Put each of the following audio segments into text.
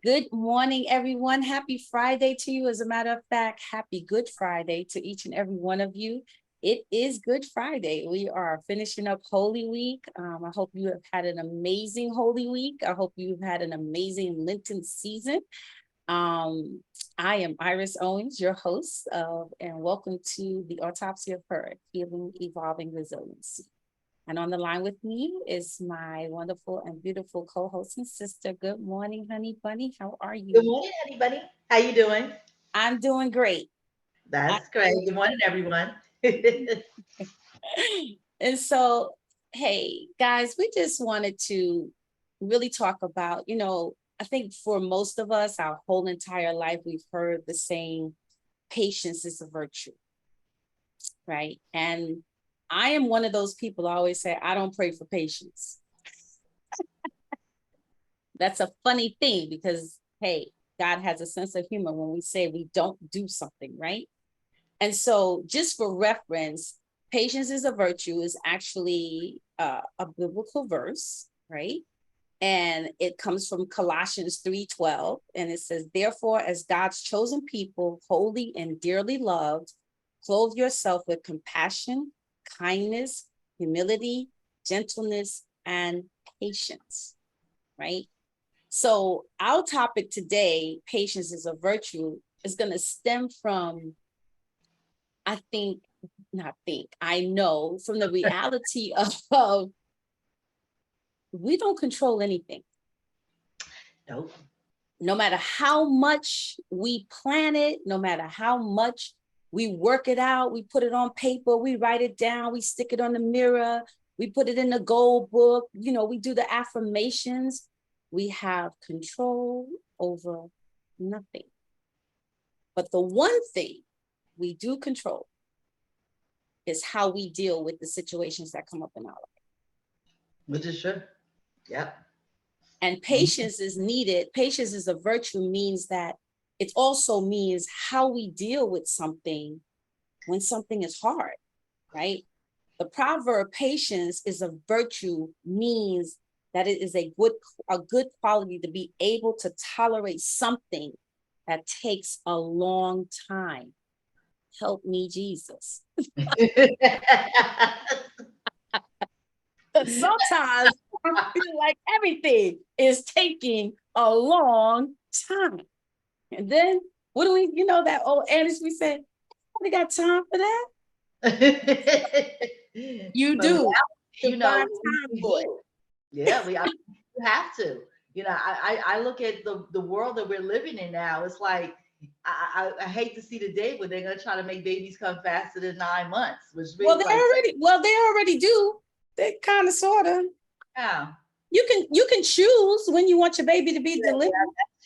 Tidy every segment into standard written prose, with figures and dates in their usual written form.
Good morning, everyone. Happy Friday to you. As a matter of fact, happy Good Friday to each and every one of you. It is Good Friday. We are finishing up Holy Week. I hope you have had an amazing Holy Week. I hope you've had an amazing Lenten season. I am Iris Owens, your host, and welcome to the Autopsyofher, Healing, Evolving, Resiliency. And on the line with me is my wonderful and beautiful co-host and sister. Good morning, honey bunny. How are Good you? morning, everybody. How you doing? I'm doing great. I, That's great. Good morning, everyone. and so, hey, guys, we just wanted to really talk about, I think for most of us, our whole entire life, we've heard the saying, patience is a virtue, right? And I am one of those people I always say, I don't pray for patience. That's a funny thing because, hey, God has a sense of humor when we say we don't do something, right? And so, just for reference, patience is a virtue is actually a biblical verse, right? And it comes from Colossians 3:12. And it says, therefore, as God's chosen people, holy and dearly loved, clothe yourself with compassion, kindness, humility, gentleness, and patience, right? So, our topic today, patience is a virtue, is going to stem from, I think, not think, I know from the reality of we don't control anything. Nope. No matter how much we plan it, no matter how much we work it out, we put it on paper, we write it down, we stick it on the mirror, we put it in the goal book, we do the affirmations, we have control over nothing. But the one thing we do control is how we deal with the situations that come up in our life. Which is true. Yep. And patience is needed. Patience is a virtue, means that it also means how we deal with something when something is hard, right? The proverb patience is a virtue means that it is a good quality to be able to tolerate something that takes a long time. Help me, Jesus. Sometimes I feel like everything is taking a long time. And then what do we, that old adage we said, we got time for that? You But do. reality, To find time we for it. do. Yeah, you have to. I look at the world that we're living in now. It's like I hate to see the day where they're gonna try to make babies come faster than 9 months, which Well, means like, they already do. They kind of sort of. yeah. You can choose when you want your baby to be delivered.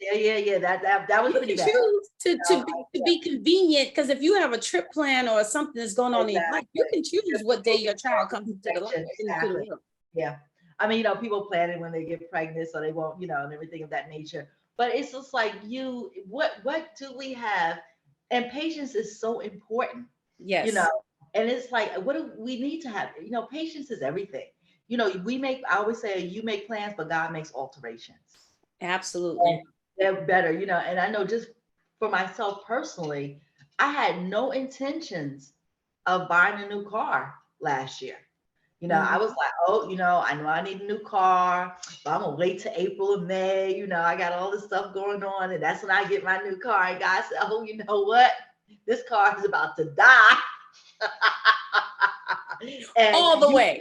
Yeah. That was You pretty can bad. choose You know, to be convenient, because if you have a trip plan or something that's going on in your life, you exactly. can choose Just what day moving your child comes into the life, into the exactly. world. Yeah. I mean, people plan it when they get pregnant, so they won't, and everything of that nature. But it's just like what do we have? And patience is so important, you know. Yes, And it's like, what do we need to have? Patience is everything. I always say, you make plans, but God makes alterations. And absolutely. they're better, and I know just for myself personally, I had no intentions of buying a new car last year. I was Mhm. like, oh, I know I need a new car, but I'm gonna wait till April or May. I got all this stuff going on, and that's when I get my new car. And God said, oh, you know what? This car is about to die. and All the you way.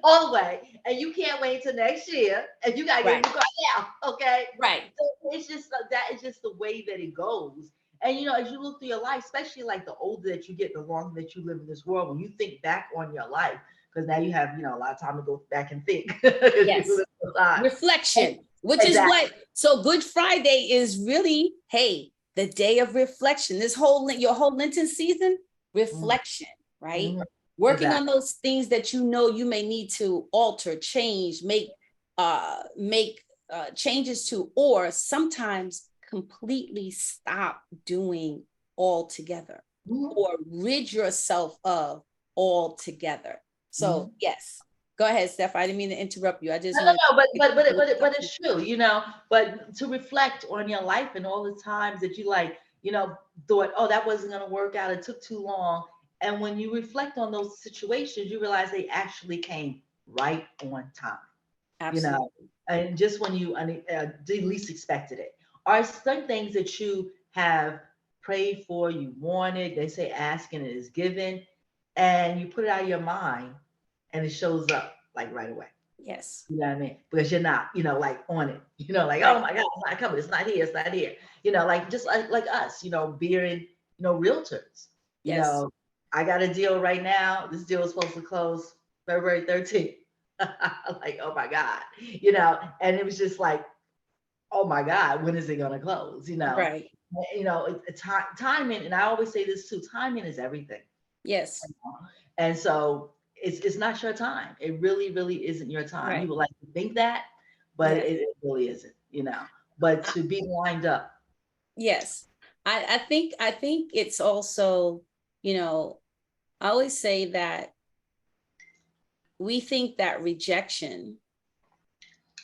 all the way, and you can't wait till next year, and you gotta get a Right. new car now. Okay, Right. so it's just that is just the way that it goes. And as you look through your life, especially like the older that you get, the longer that you live in this world, when you think back on your life, because now you have a lot of time to go back and think because you Yes. live a lot. And- Reflection, which is exactly. what, so Good Friday is really, hey, the day of reflection. This whole, your whole Lenten season, Mhm, reflection, right? mhm, Working on exactly. those things that you may need to alter, change, make changes to, or sometimes completely stop doing altogether, Mhm, or rid yourself of altogether. So mhm. yes, Go ahead, Steph. I didn't mean to interrupt you. I just No, no, wanted no, to. but it's true, But to reflect on your life and all the times that you thought, oh, that wasn't going to work out. It took too long. And when you reflect on those situations, you realize they actually came right on time. Absolutely. And just when you least expected it. Are some things that you have prayed for, you wanted, they say asking it is given, and you put it out of your mind and it shows up like right away. Yes. You know what I mean? Because you're not, like on it. Like, Right. oh my God, it's not coming. It's not here. It's not here. Like just like us, being, realtors. You Yes. know, I got a deal right now. This deal is supposed to close February 13th. Like, oh my God, and it was just like, oh my God, when is it going to close? Right. Timing, and I always say this too, timing is everything. Yes. And so it's not your time. It really, really isn't your time. Right. You would like to think that, but Yeah. it really isn't, But to be lined up. Yes. I think it's also, I always say that we think that rejection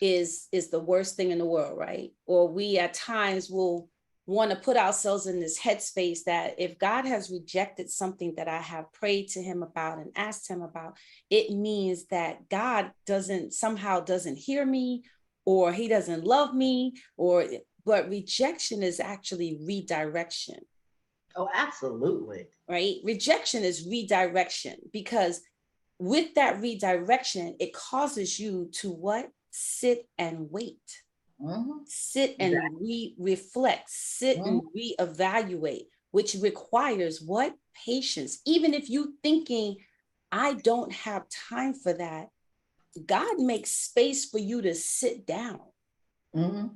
is the worst thing in the world, right? Or we at times will want to put ourselves in this headspace that if God has rejected something that I have prayed to him about and asked him about, it means that God somehow doesn't hear me, or he doesn't love me, but rejection is actually redirection. Oh, absolutely. Right? Rejection is redirection, because with that redirection, it causes you to what? Sit and wait. Mm-hmm. Sit and reflect, sit and reevaluate, which requires what? Patience. Even if you thinking, I don't have time for that, God makes space for you to sit down.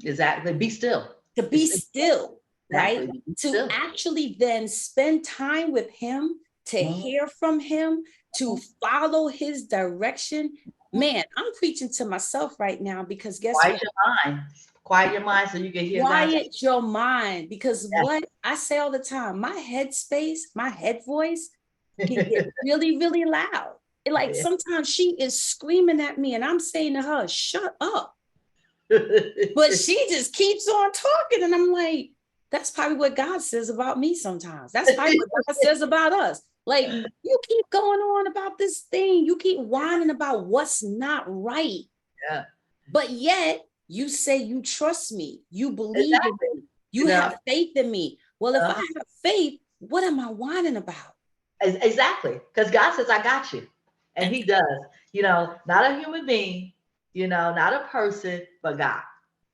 Exactly. Be still. To be still, right? Exactly. Be To still. actually then spend time with him, to hear from him, to follow his direction. Man, I'm preaching to myself right now, because guess Quiet what? your mind. Quiet your mind so you can hear God's. Quiet your mind, because what I say all the time, my head space, my head voice can get really, really loud. Like sometimes she is screaming at me and I'm saying to her, shut up. But she just keeps on talking. And I'm like, that's probably what God says about me sometimes. That's probably what God says about us. Like, you keep going on about this thing. You keep whining about what's not right. Yeah. But yet you say you trust me. You believe in me. You have faith in me. Well, if I have faith, what am I whining about? Exactly. Because God says, I got you. And he does. Not a human being, not a person, but God.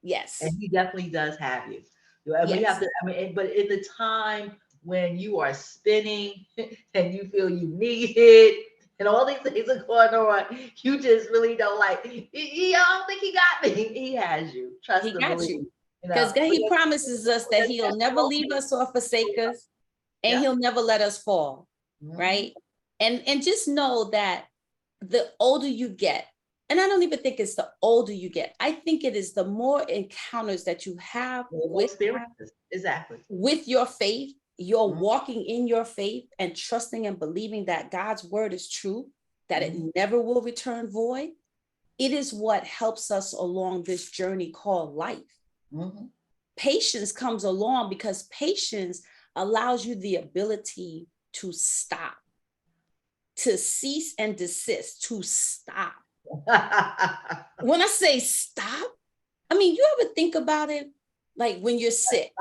Yes. And he definitely does have you. And we have to, but in the time when you are spinning and you feel you need it and all these things are going on, you just really don't I don't think he got me. He has you. Trust and believe. Because he promises us that he'll never leave us or forsake us, and he'll never let us fall. Right. And just know that the older you get, and I don't even think it's the older you get, I think it is the more encounters that you have with your faith, you're walking in your faith and trusting and believing that God's word is true, that it never will return void. It is what helps us along this journey called life. Patience comes along because patience allows you the ability to stop, to cease and desist, to stop. When I say stop, I mean, you ever think about it? Like when you're sick,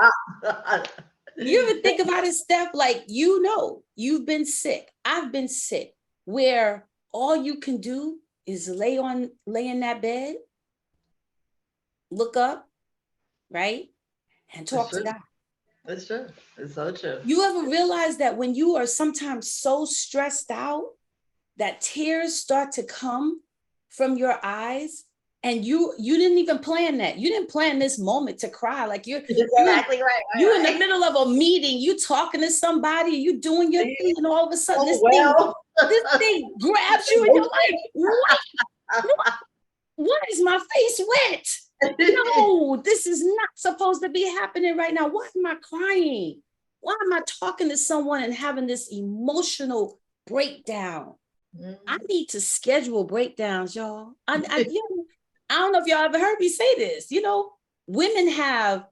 you ever think about it, Steph? Like, you've been sick. I've been sick, where all you can do is lay in that bed, look up, right? And talk to God. That's true. It's so true. You ever realize that when you are sometimes so stressed out that tears start to come from your eyes, and you didn't even plan that. You didn't plan this moment to cry. Like you're exactly right. You're in the middle of a meeting, you talking to somebody, you doing your thing, and all of a sudden this thing grabs you and you're like, why is my face wet? No, this is not supposed to be happening right now. Why am I crying? Why am I talking to someone and having this emotional breakdown? I need to schedule breakdowns, y'all. I don't know if y'all ever heard me say this. Women have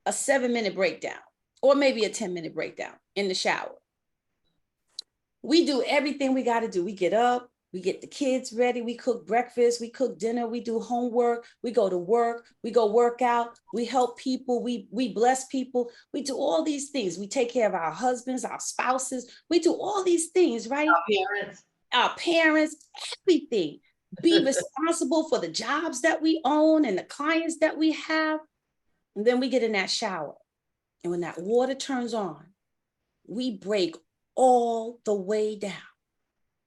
a 7-minute breakdown or maybe a 10-minute breakdown in the shower. We do everything we got to do. We get up, we get the kids ready, we cook breakfast, we cook dinner, we do homework, we go to work, we go work out, we help people, we bless people, we do all these things. We take care of our husbands, our spouses, we do all these things, right? Our parents, everything. Be responsible for the jobs that we own and the clients that we have. And then we get in that shower. And when that water turns on, we break all the way down.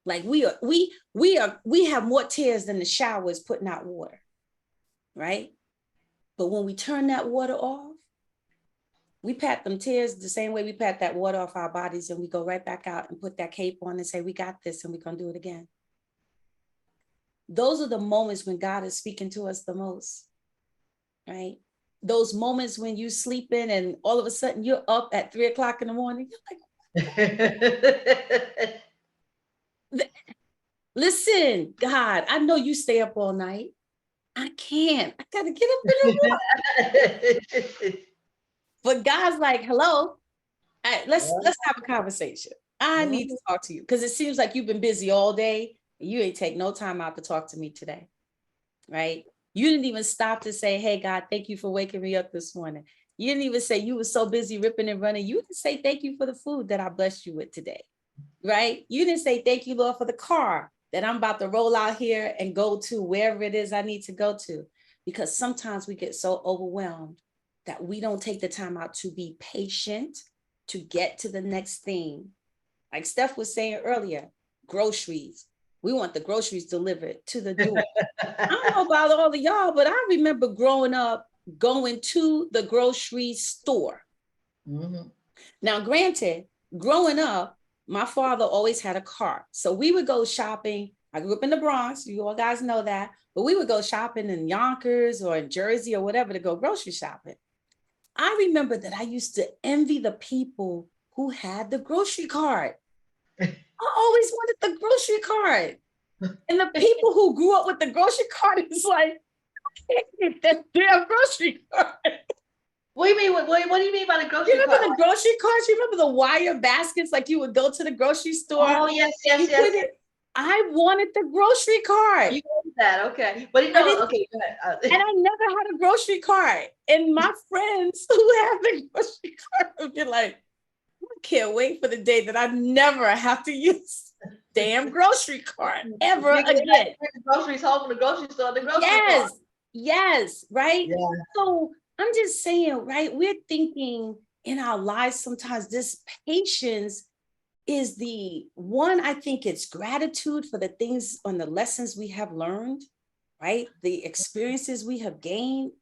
Like we have more tears than the shower is putting out water, right? But when we turn that water off, we pat them tears the same way we pat that water off our bodies, and we go right back out and put that cape on and say, we got this, and we're going to do it again. Those are the moments when God is speaking to us the most, right? Those moments when you sleeping and all of a sudden you're up at 3 o'clock in the morning. You're like, listen, God, I know you stay up all night. I can't. I got to get up in the morning. But God's like, hello, let's have a conversation. I need to talk to you because it seems like you've been busy all day and you ain't take no time out to talk to me today, right? You didn't even stop to say, hey, God, thank you for waking me up this morning. You didn't even say you were so busy ripping and running. You didn't say thank you for the food that I blessed you with today, right? You didn't say thank you, Lord, for the car that I'm about to roll out here and go to wherever it is I need to go to. Because sometimes we get so overwhelmed that we don't take the time out to be patient, to get to the next thing. Like Steph was saying earlier, groceries. We want the groceries delivered to the door. I don't know about all of y'all, but I remember growing up going to the grocery store. Mm-hmm. Now, granted, growing up, my father always had a car. So we would go shopping. I grew up in the Bronx. You all guys know that. But we would go shopping in Yonkers or in Jersey or whatever to go grocery shopping. I remember that I used to envy the people who had the grocery cart. I always wanted the grocery cart. And the people who grew up with the grocery cart is like, I can't get that damn grocery cart. What do you mean? What do you mean by the grocery cart? You remember the grocery carts? You remember the wire baskets? Like you would go to the grocery store. Oh, yes. I wanted the grocery cart. You wanted that, okay. But okay, go ahead. And I never had a grocery cart. And my friends who have the grocery cart would be like, I can't wait for the day that I never have to use damn grocery cart ever again. Groceries home from the grocery store. The grocery cart. Yes, right? Yeah. So I'm just saying, right? We're thinking in our lives sometimes this patience is the one. I think it's gratitude for the things and the lessons we have learned, right? The experiences we have gained,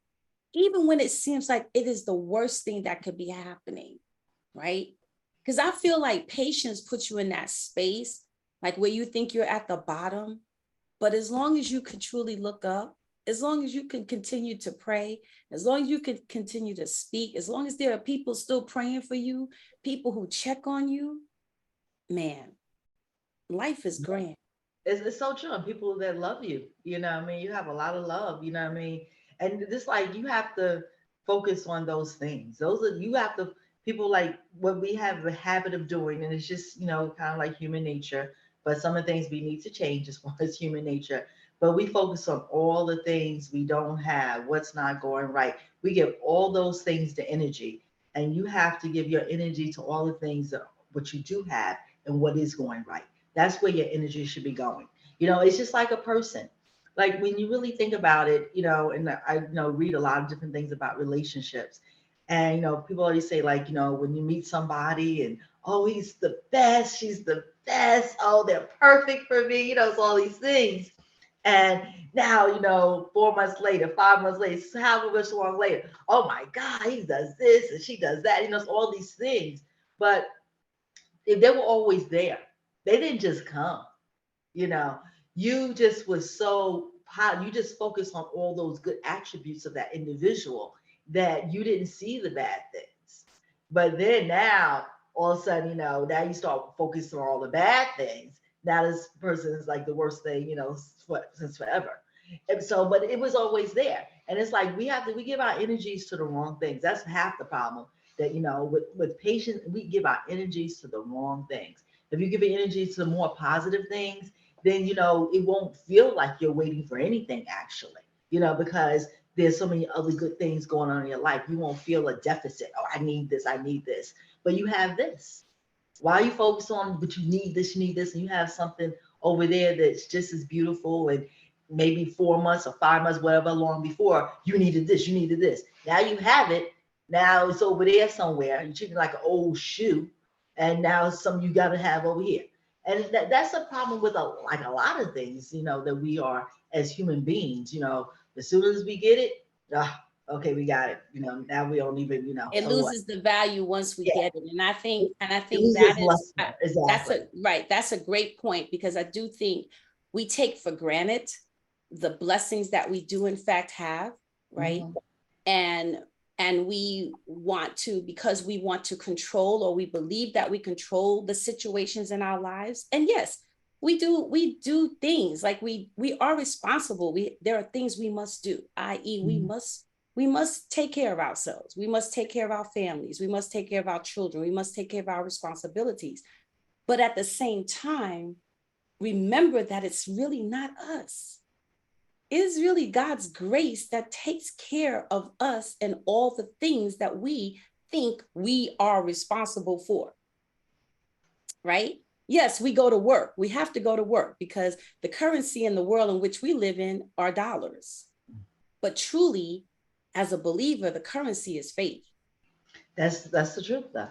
even when it seems like it is the worst thing that could be happening, right? Because I feel like patience puts you in that space, like where you think you're at the bottom. But as long as you can truly look up, as long as you can continue to pray, as long as you can continue to speak, as long as there are people still praying for you, people who check on you, man, life is grand. It's so true. And people that love you, you know what I mean? You have a lot of love, you know what I mean? And just like you have to focus on those things. You have to, people like what we have a habit of doing, and it's just, kind of like human nature. But some of the things we need to change as far as human nature. But we focus on all the things we don't have, what's not going right. We give all those things the energy. And you have to give your energy to all the things that what you do have and what is going right. That's where your energy should be going. It's just like a person. Like when you really think about it, and I read a lot of different things about relationships. And people always say, like, when you meet somebody and oh, he's the best, she's the best, oh, they're perfect for me, it's all these things. And now, 4 months later, 5 months later, however much long later, oh my God, he does this and she does that, it's all these things. But if they were always there, they didn't just come, you just was so you just focused on all those good attributes of that individual that you didn't see the bad things. But then now, all of a sudden, now you start focusing on all the bad things. now this person is like the worst thing, since forever. And so, but it was always there. And it's like we give our energies to the wrong things. That's half the problem. That with patience, we give our energies to the wrong things. If you give your energy to the more positive things, then it won't feel like you're waiting for anything actually. Because there's so many other good things going on in your life. You won't feel a deficit. Oh, I need this, I need this. But you have this. Why you focus on, but you need this, and you have something over there that's just as beautiful, and maybe 4 months or 5 months, whatever long before, you needed this, you needed this. Now you have it. Now it's over there somewhere. You treat it like an old shoe, and now it's something you got to have over here. And that's a problem with a lot of things, that we are as human beings. As soon as we get it, okay, we got it. Now we don't even, It so what? loses the value once we Yeah, get it. And I think, it loses luster. that's Exactly. a right. That's a great point, because I do think we take for granted the blessings that we do in fact have, right? Mhm. And we want to, because we want to control, or we believe that we control the situations in our lives. And yes, we do things like we are responsible. There are things we must do, i.e., we must take care of ourselves. We must take care of our families. We must take care of our children. We must take care of our responsibilities. But at the same time, remember that it's really not us. It is really God's grace that takes care of us and all the things that we think we are responsible for, right? Yes, we go to work. We have to go to work because the currency in the world in which we live in are dollars. But truly, as a believer, the currency is faith. That's the truth, though.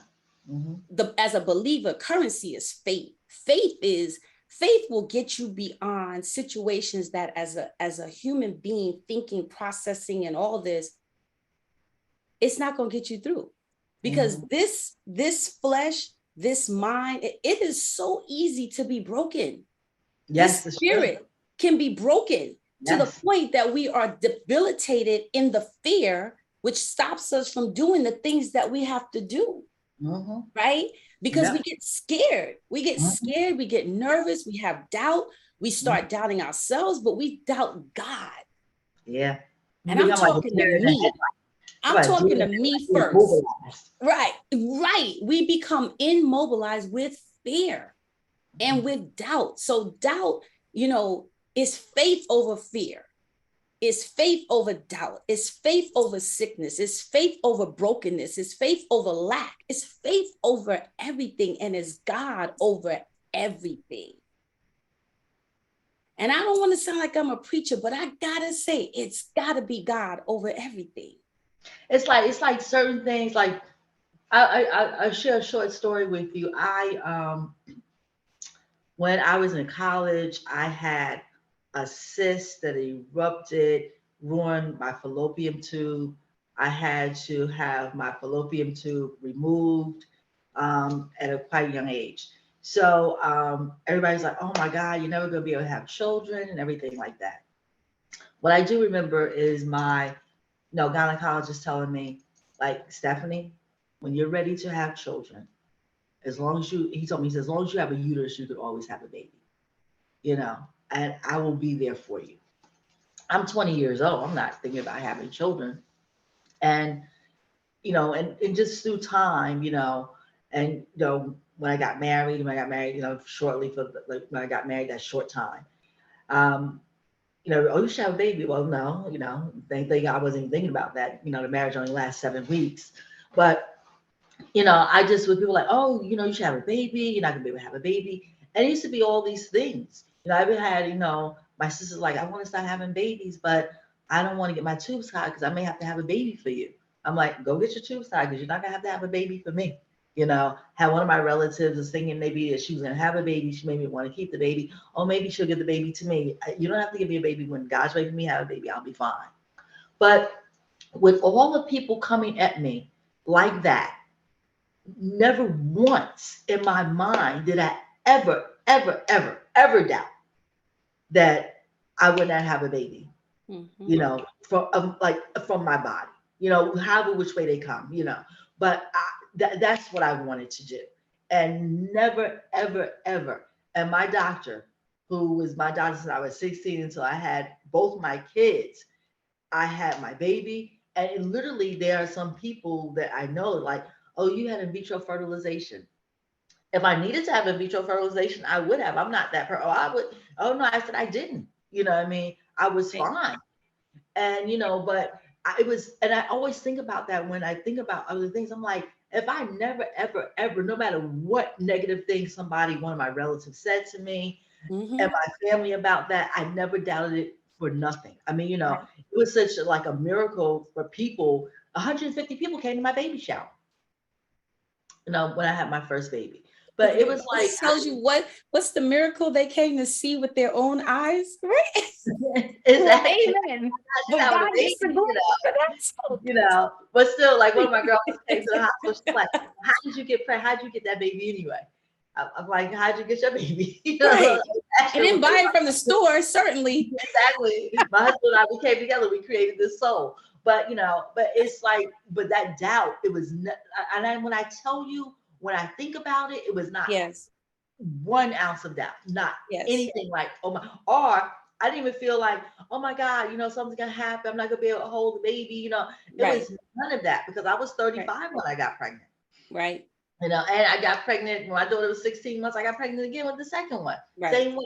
Hmm. As a believer, currency is faith. Faith will get you beyond situations that as a human being thinking, processing, and all this, it's not going to get you through, because Hmm. this flesh, this mind, it is so easy to be broken. This Yes, it's true. spirit can be broken to the Yes. point that we are debilitated in the fear, which stops us from doing the things that we have to do, Hmm. right? Because we Yep. get scared. We get Hmm. scared. We get nervous. We have doubt. We Hmm. start doubting ourselves, but we doubt God. Yeah. You And I'm become like a talking to deer in the me. headlights. I'm You're like deer talking in the to me headlights, first. mobilized. Right, right. We become immobilized with fear and with doubt. So doubt, you know, is faith over fear. Is faith over doubt. Is faith over sickness. Is faith over brokenness. Is faith over lack. Is faith over everything. And is God over everything. And I don't want to sound like I'm a preacher, but I gotta say, it's gotta be God over everything. It's like certain things. Like I share a short story with you. When I was in college, I had a cyst that erupted, ruined my fallopian tube. I had to have my fallopian tube removed at a quite young age. So everybody's like, "Oh my God, you're never gonna be able to have children," and everything like that. What I do remember is my no gynecologist telling me, like, Stephanie, when you're ready to have children, as long as he told me, he says, as long as you have a uterus, you could always have a baby, you know, and I will be there for you. I'm 20 years old. I'm not thinking about having children. And, and just through time, and, when I got married, shortly like when I got married, that short time, um, oh, you should have a baby. Well, no, thank I wasn't even thinking about that. The marriage only lasts 7 weeks. But, I just, with people like, oh, you should have a baby. You're not going to be able to have a baby. And it used to be all these things. I even had, my sister's like, I want to start having babies, but I don't want to get my tubes tied because I may have to have a baby for you. I'm like, go get your tubes tied because you're not going to have a baby for me. Had one of my relatives was thinking maybe that she was going to have a baby. She made me want to keep the baby. Or maybe she'll give the baby to me. You don't have to give me a baby. When God's making me have a baby, I'll be fine. But with all the people coming at me like that, never once in my mind did I ever, ever, ever, ever doubt that I would not have a baby, Mm-hmm. from my body, however which way they come, But that's what I wanted to do, and never, ever, ever. And my doctor, who was my doctor since I was 16 until I had both my kids, I had my baby. And literally, there are some people that I know, like, oh, you had in vitro fertilization. If I needed to have in vitro fertilization, I would have. I'm not that person. Oh, I would. Oh no, I said I didn't. You know what I mean? I was Right. fine. And but it was, and I always think about that when I think about other things. I'm like, if I never, ever, ever, no matter what negative thing somebody, one of my relatives said to me and Mm-hmm. my family about that, I never doubted it for nothing. I mean, Right. it was such like a miracle for people. 150 people came to my baby shower, when I had my first baby. But it was like, This tells you what's the miracle they came to see with their own eyes, right? Well, exactly. amen. Just But having a God gets the baby, glory for that. So But still, like one of my girls came to the hospital. She's like, "How did you get pregnant? How did you get that baby anyway?" I'm like, "How'd you get your baby?" right. Ask And her then what they buy it want. from the store, certainly. Exactly. My husband and I, we came together. We created this soul. But but it's like, but that doubt, it was, and when I tell you, when I think about it, it was not Yes. 1 ounce of doubt, not Yes. anything like, oh my, or I didn't even feel like, oh my God, something's gonna happen. I'm not gonna be able to hold the baby. It Right. was none of that because I was Right. 35 when I got pregnant. Right. And I got pregnant when my daughter was 16 months. I got pregnant again with the second one. Right. Same way.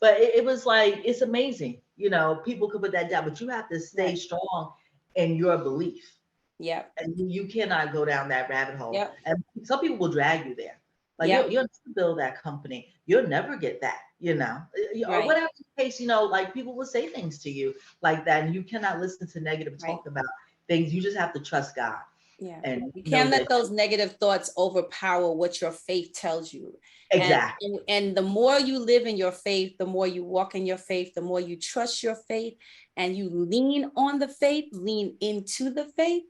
But it was like, it's amazing. People could put that down, but you have to stay Right. strong in your belief. Yep. And you cannot go down that rabbit hole. Yep. And some people will drag you there. Like Yep. you'll never build that company. You'll never get that. Or Right. whatever the case, like people will say things to you like that. And you cannot listen to negative Right. talk about things. You just have to trust God Yeah. and You know can't that let those negative thoughts overpower what your faith tells you. And, exactly. and the more you live in your faith, the more you walk in your faith, the more you trust your faith and you lean on the faith, lean into the faith,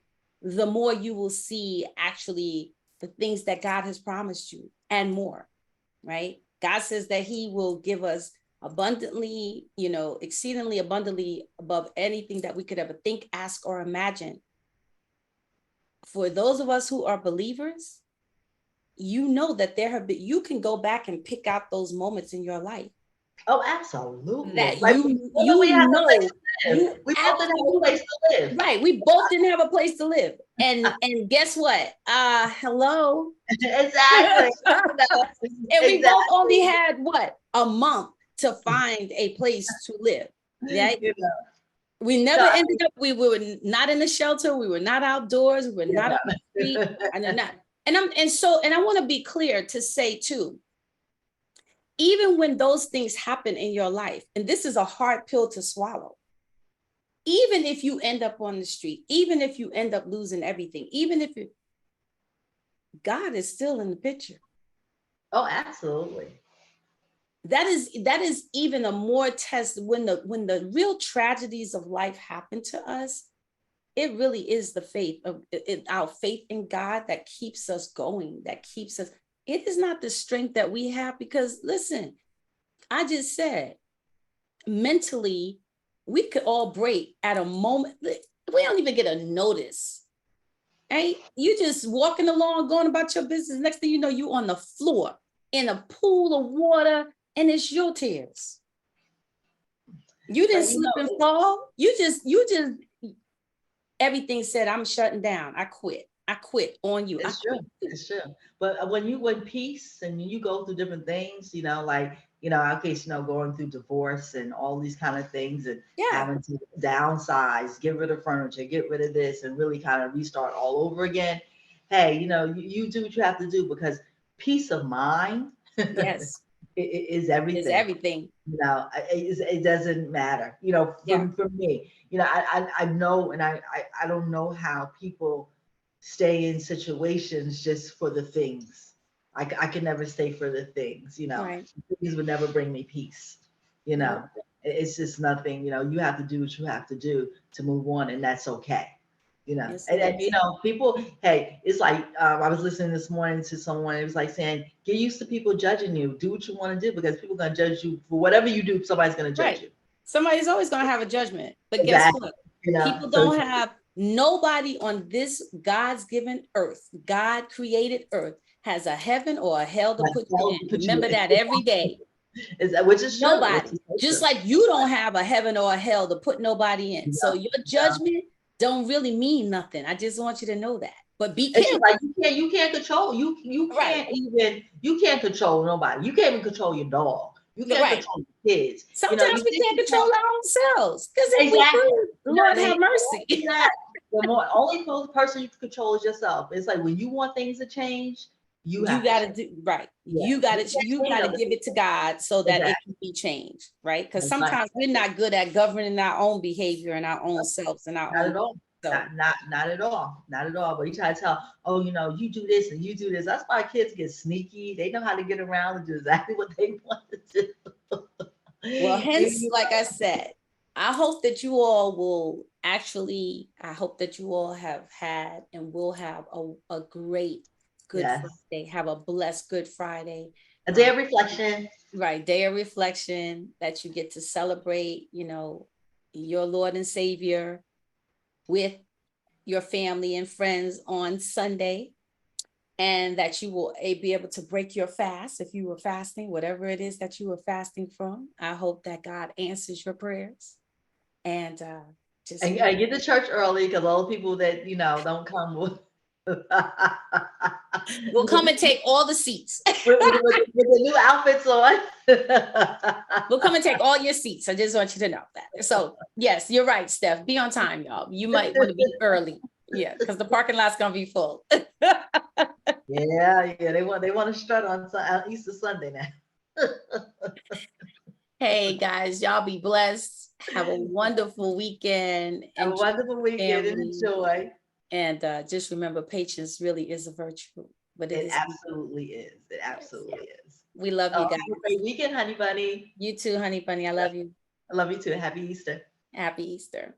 the more you will see actually the things that God has promised you and more, right? God says that he will give us abundantly, exceedingly abundantly above anything that we could ever think, ask, or imagine. For those of us who are believers, you know that you can go back and pick out those moments in your life Oh, absolutely. that Like we have a place to live. you We both didn't have a absolutely place to live. right. We both didn't have a place to live, and guess what? Hello. Exactly. And we both only Exactly. had what, a month to find a place to live. Right? You know. We never So ended up. We were not in the shelter. We were not outdoors. We were not on the street. yeah. And they're not. And I want to be clear to say too, even when those things happen in your life, and this is a hard pill to swallow, even if you end up on the street, even if you end up losing everything, even if God is still in the picture. Oh, absolutely. That is even a more test when the real tragedies of life happen to us. It really is the faith of our faith in God that keeps us going, that keeps us. It is not the strength that we have because listen, I just said mentally, we could all break at a moment. We don't even get a notice. Right? You just walking along, going about your business. Next thing you know, you on the floor in a pool of water, and it's your tears. You didn't But slip and fall. You just everything said, I'm shutting down. I quit. I quit on you. I it's true. quit. It's true. But when you in peace and you go through different things, like our case, going through divorce and all these kind of things and Yeah. having to downsize, get rid of furniture, get rid of this, and really kind of restart all over again. Hey, you do what you have to do because peace of mind Yes. is Is everything. everything. It doesn't matter. Yeah. For me, I know, and I don't know how people stay in situations just for the things. I can never stay for the things. Right. Things would never bring me peace. You know, Nope. it's just nothing. You have to do what you have to do to move on, and that's okay. Yes, it And is. people, hey, it's like I was listening this morning to someone. It was like saying, get used to people judging you. Do what you want to do because people are gonna judge you for whatever you do. Somebody's gonna judge Right. you. Somebody's always going to have a judgment. But guess Exactly. what? People So don't have nobody on this God's given earth, God created earth has a heaven or a hell to Like, put hell you to in. put you Remember in. that every day. Is that, which is true. Nobody. Which is Just true. like you don't have a heaven or a hell to put nobody in. So your judgment don't really mean nothing. I just want you to know that. But be It's careful. just like you can't control you Right. can't even you can't control nobody. You can't even control your dog. You can't Right. control your kids. You know, Sometimes you we think can't you control can. our own selves. Because if we Exactly. do, You know Lord what I have mean? mercy. The more only person you can control is yourself. It's like when you want things to change, you You have to got to change. do right. Yeah. You got You to can't you change got to other give it to people. God so that it Exactly. can be changed, right? Because That's right. sometimes we're not good at governing our own behavior and our own selves and our Not own. at all. So Not at all. Not at all. But you try to tell, oh, you know, you do this and you do this. That's why kids get sneaky. They know how to get around and do exactly what they want to do. well, hence, like I said, I hope that you all will actually, I hope that you all have had and will have a great Good Yes. Friday. Have a blessed Good Friday. A day of reflection. Right. Day of reflection that you get to celebrate, you know, your Lord and Savior with your family and friends on Sunday. And that you will be able to break your fast if you were fasting, whatever it is that you were fasting from. I hope that God answers your prayers. And just And get to church early because all the people that, you know, don't come with. we'll come and take all the seats. with the new outfits on. We'll come and take all your seats. I just want you to know that. So yes, you're right, Steph. Be on time, y'all. You might want to be early. Yeah, because the parking lot's gonna be full. Yeah, they want to strut on Easter Sunday now. Hey guys, y'all be blessed. Have a wonderful weekend. Have a Enjoy wonderful weekend and family. enjoy. And just remember, patience really is a virtue, but it is. Absolutely is. It absolutely is. We love you guys. Have a great weekend, honey bunny. You too, honey bunny. I love you. I love you too. Happy Easter. Happy Easter.